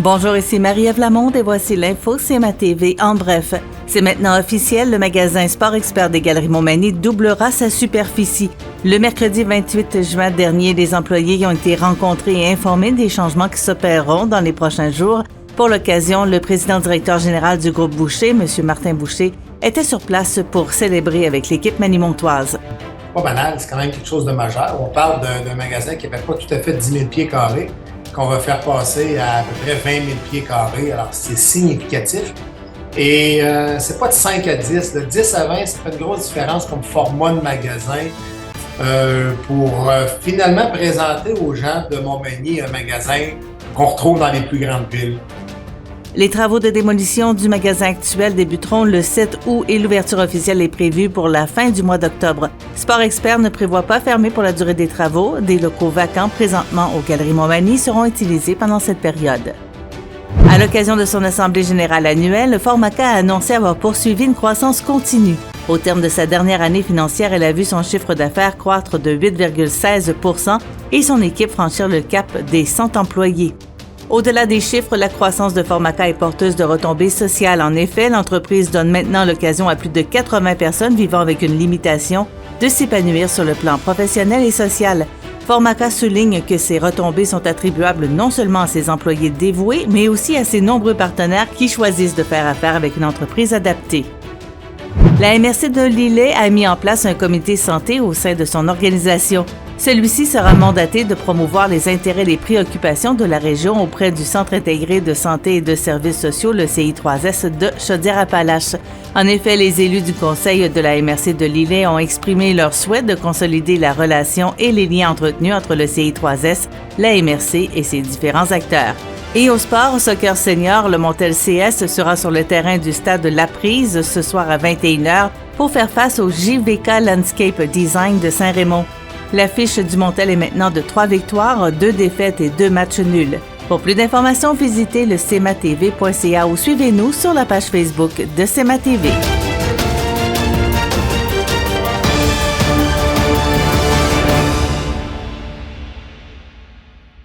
Bonjour, ici Marie-Ève Lamonde et voici l'info CMA TV en bref. C'est maintenant officiel, le magasin Sport Expert des Galeries Montmagny doublera sa superficie. Le mercredi 28 juin dernier, les employés ont été rencontrés et informés des changements qui s'opéreront dans les prochains jours. Pour l'occasion, le président-directeur général du groupe Boucher, M. Martin Boucher, était sur place pour célébrer avec l'équipe manimontoise. Pas banal, c'est quand même quelque chose de majeur. On parle d'un magasin qui n'avait pas tout à fait 10 000 pieds carrés, qu'on va faire passer à peu près 20 000 pieds carrés. Alors, c'est significatif. Et c'est pas de 5 à 10. De 10 à 20, ça fait une grosse différence comme format de magasin pour finalement présenter aux gens de Montmagny un magasin qu'on retrouve dans les plus grandes villes. Les travaux de démolition du magasin actuel débuteront le 7 août et l'ouverture officielle est prévue pour la fin du mois d'octobre. Sport Expert ne prévoit pas fermer pour la durée des travaux. Des locaux vacants présentement aux Galeries Montmagny seront utilisés pendant cette période. À l'occasion de son assemblée générale annuelle, Formaca a annoncé avoir poursuivi une croissance continue. Au terme de sa dernière année financière, elle a vu son chiffre d'affaires croître de 8,16 % et son équipe franchir le cap des 100 employés. Au-delà des chiffres, la croissance de Formaca est porteuse de retombées sociales. En effet, l'entreprise donne maintenant l'occasion à plus de 80 personnes vivant avec une limitation de s'épanouir sur le plan professionnel et social. Formaca souligne que ces retombées sont attribuables non seulement à ses employés dévoués, mais aussi à ses nombreux partenaires qui choisissent de faire affaire avec une entreprise adaptée. La MRC de Lillet a mis en place un comité santé au sein de son organisation. Celui-ci sera mandaté de promouvoir les intérêts et les préoccupations de la région auprès du Centre intégré de santé et de services sociaux, le CI3S de Chaudière-Appalaches. En effet, les élus du conseil de la MRC de Lillet ont exprimé leur souhait de consolider la relation et les liens entretenus entre le CI3S, la MRC et ses différents acteurs. Et au sport, au soccer senior, le Montel CS sera sur le terrain du stade La Prise ce soir à 21h pour faire face au JVK Landscape Design de Saint-Raymond. L'affiche du Montel est maintenant de 3 victoires, 2 défaites et 2 matchs nuls. Pour plus d'informations, visitez le cmatv.ca ou suivez-nous sur la page Facebook de CMA TV.